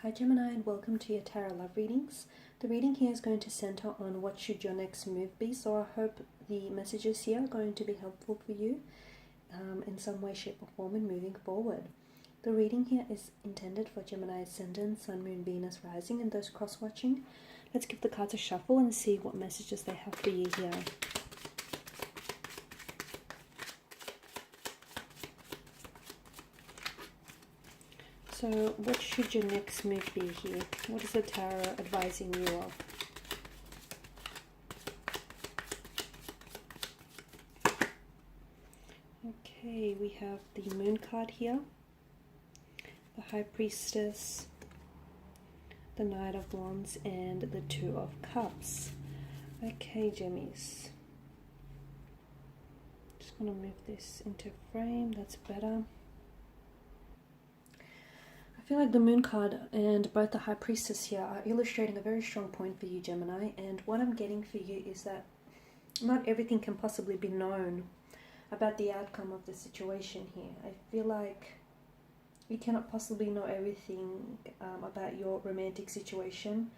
Hi Gemini, and welcome to your tarot love readings. The reading here is going to center on what should your next move be, so I hope the messages here are going to be helpful for you in some way, shape or form in moving forward. The reading here is intended for Gemini Ascendant, Sun, Moon, Venus, Rising, and those cross-watching. Let's give the cards a shuffle and see what messages they have for you here. So what should your next move be here? What is the tarot advising you of? Okay, we have the Moon card here, the High Priestess, the Knight of Wands, and the Two of Cups. Okay, Gemmies. Just going to move this into frame, that's better. I feel like the Moon card and both the High Priestess here are illustrating a very strong point for you, Gemini. And what I'm getting for you is that not everything can possibly be known about the outcome of the situation here. I feel like you cannot possibly know everything about your romantic situation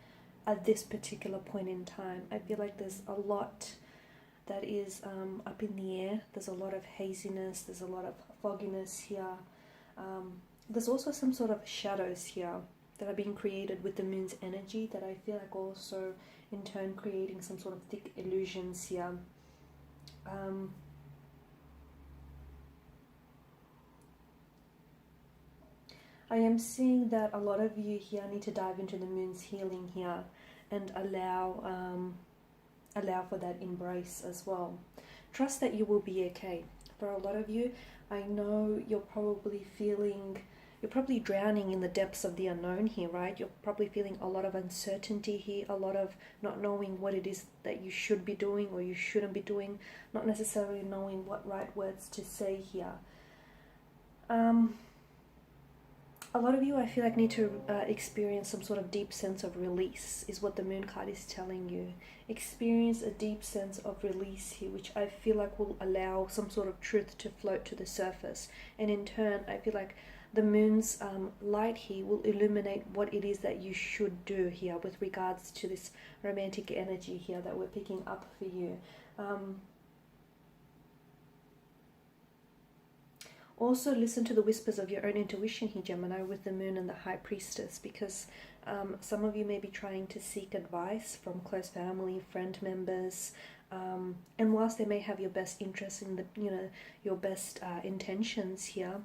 at this particular point in time. I feel like there's a lot that is up in the air. There's a lot of haziness. There's a lot of fogginess here. There's also some sort of shadows here that are being created with the moon's energy that I feel like also in turn creating some sort of thick illusions here. I am seeing that a lot of you here need to dive into the moon's healing here and allow for that embrace as well. Trust that you will be okay. For a lot of you, I know you're probably drowning in the depths of the unknown here, right? You're probably feeling a lot of uncertainty here, a lot of not knowing what it is that you should be doing or you shouldn't be doing, not necessarily knowing what right words to say here. A lot of you, I feel like, need to experience some sort of deep sense of release, is what the Moon card is telling you. Experience a deep sense of release here, which I feel like will allow some sort of truth to float to the surface. And in turn, I feel like the Moon's light here will illuminate what it is that you should do here with regards to this romantic energy here that we're picking up for you. Also listen to the whispers of your own intuition here, Gemini, with the Moon and the High Priestess, because some of you may be trying to seek advice from close family, friend members, and whilst they may have your best interests in your best intentions here,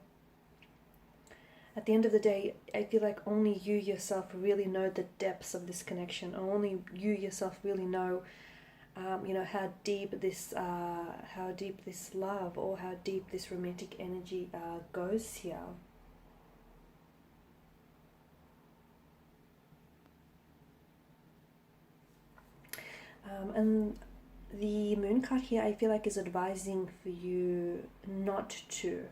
at the end of the day, I feel like only you yourself really know the depths of this connection. Only you yourself really know how deep this love or how deep this romantic energy goes here. And the Moon card here, I feel like, is advising for you not to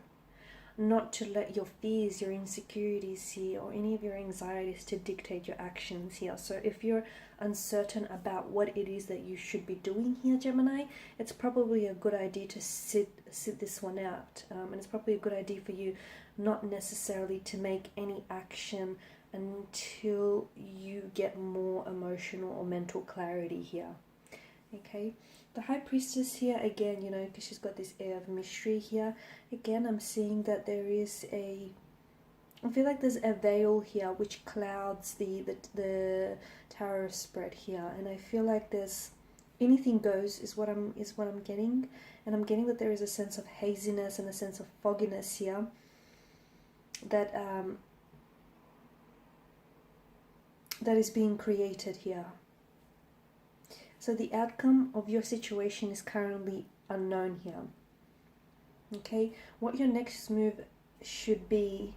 let your fears, your insecurities here, or any of your anxieties to dictate your actions here. So if you're uncertain about what it is that you should be doing here, Gemini, it's probably a good idea to sit this one out. And it's probably a good idea for you not necessarily to make any action until you get more emotional or mental clarity here. Okay, the High Priestess here, again, because she's got this air of mystery here, again, I'm seeing that there is I feel like there's a veil here which clouds the tarot spread here, and I feel like there's anything goes is what I'm getting, and I'm getting that there is a sense of haziness and a sense of fogginess here that that is being created here. So the outcome of your situation is currently unknown here. Okay, what your next move should be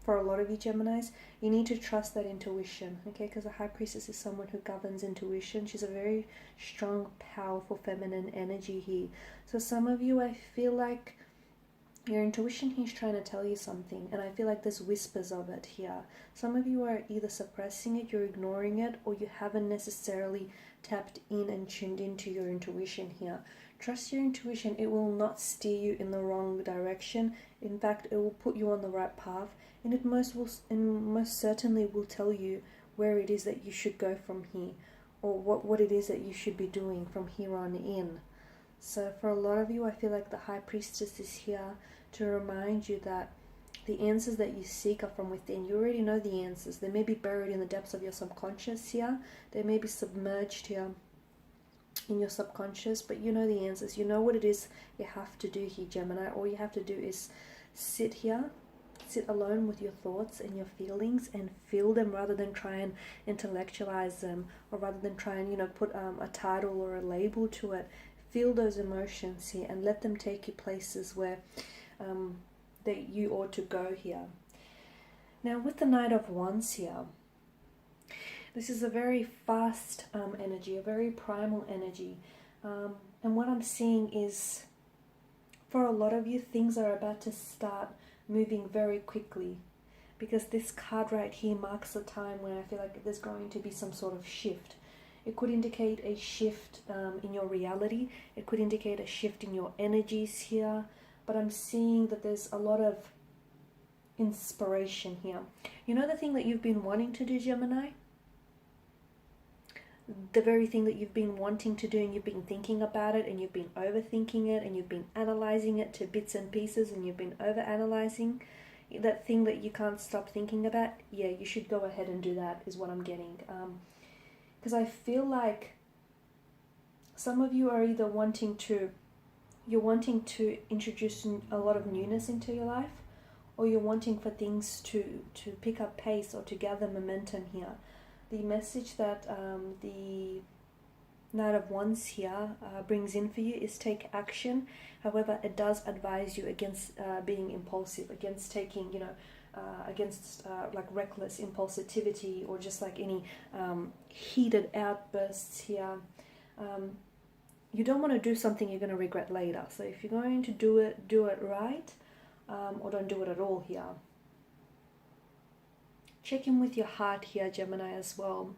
for a lot of you Geminis, you need to trust that intuition, okay? Because the High Priestess is someone who governs intuition. She's a very strong, powerful, feminine energy here. So some of you, I feel like your intuition here is trying to tell you something, and I feel like there's whispers of it here. Some of you are either suppressing it, you're ignoring it, or you haven't necessarily tapped in and tuned into your intuition here. Trust your intuition. It will not steer you in the wrong direction. In fact, it will put you on the right path, and it most certainly will tell you where it is that you should go from here, or what it is that you should be doing from here on in. So for a lot of you, I feel like the High Priestess is here to remind you that the answers that you seek are from within. You already know the answers. They may be buried in the depths of your subconscious here. They may be submerged here in your subconscious, but you know the answers. You know what it is you have to do here, Gemini. All you have to do is sit here, sit alone with your thoughts and your feelings and feel them, rather than try and intellectualize them, or rather than try and, you know, put a title or a label to it. Feel those emotions here and let them take you places where that you ought to go here. Now with the Knight of Wands here, this is a very fast energy, a very primal energy. And what I'm seeing is, for a lot of you, things are about to start moving very quickly, because this card right here marks a time when I feel like there's going to be some sort of shift. It could indicate a shift in your reality. It could indicate a shift in your energies here. But I'm seeing that there's a lot of inspiration here. You know the thing that you've been wanting to do, Gemini? The very thing that you've been wanting to do, and you've been thinking about it, and you've been overthinking it, and you've been analyzing it to bits and pieces, and you've been over-analyzing. That thing that you can't stop thinking about, yeah, you should go ahead and do that, is what I'm getting. Because I feel like some of you are either wanting to introduce a lot of newness into your life, or you're wanting for things to pick up pace or to gather momentum here. The message that the Knight of Wands here brings in for you is take action. However, it does advise you against being impulsive, against taking, you know, against like reckless impulsivity, or just like any heated outbursts here. You don't want to do something you're going to regret later. So if you're going to do it right, or don't do it at all here. Check in with your heart here, Gemini, as well.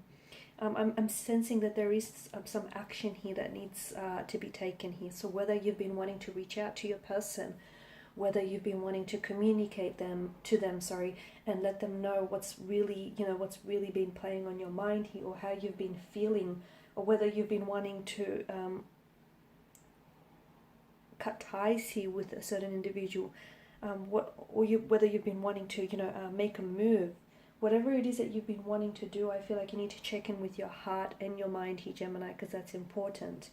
I'm sensing that there is some action here that needs to be taken here. So whether you've been wanting to reach out to your person, whether you've been wanting to communicate to them, and let them know what's really been playing on your mind here, or how you've been feeling, or whether you've been wanting to cut ties here with a certain individual, whether you've been wanting to, make a move. Whatever it is that you've been wanting to do, I feel like you need to check in with your heart and your mind here, Gemini, because that's important.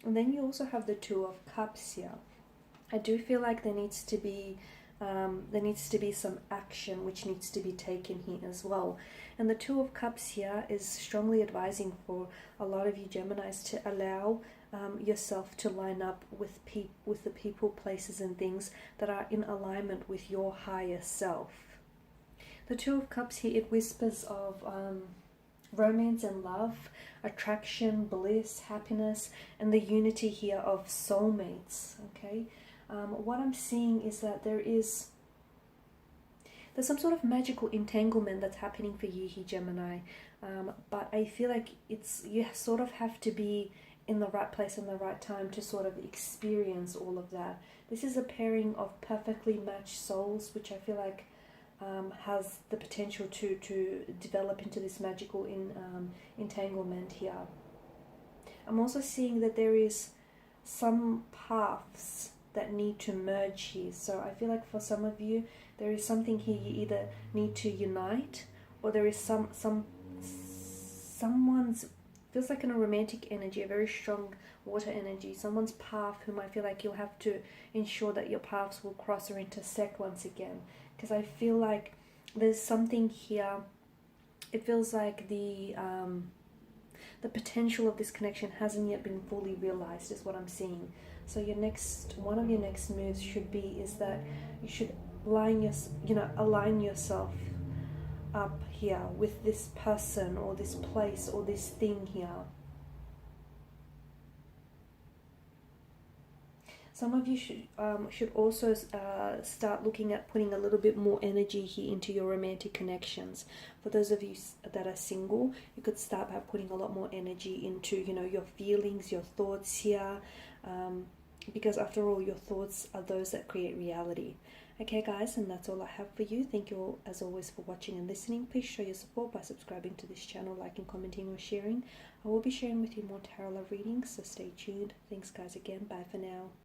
And then you also have the Two of Cups here. I do feel like there needs to be some action which needs to be taken here as well. And the Two of Cups here is strongly advising for a lot of you Geminis to allow yourself to line up with the people, places and things that are in alignment with your higher self. The Two of Cups here, it whispers of romance and love, attraction, bliss, happiness, and the unity here of soulmates, okay? What I'm seeing is that there's some sort of magical entanglement that's happening for you here, Gemini. But I feel like you sort of have to be in the right place and the right time to sort of experience all of that. This is a pairing of perfectly matched souls, which I feel like has the potential to develop into this magical entanglement here. I'm also seeing that there is some paths that need to merge here. So I feel like for some of you, there is something here you either need to unite, or there is someone's, feels like in a romantic energy, a very strong water energy, someone's path whom I feel like you'll have to ensure that your paths will cross or intersect once again. Because I feel like there's something here, it feels like the potential of this connection hasn't yet been fully realized, is what I'm seeing. So one of your next moves should be is that you should align yourself up here with this person or this place or this thing here. Some of you should also start looking at putting a little bit more energy here into your romantic connections. For those of you that are single, you could start by putting a lot more energy into, your feelings, your thoughts here. because after all, your thoughts are those that create reality. Okay guys, and that's all I have for you. Thank you all as always for watching and listening. Please show your support by subscribing to this channel, liking, commenting or sharing. I will be sharing with you more tarot love readings, so stay tuned. Thanks guys again. Bye for now.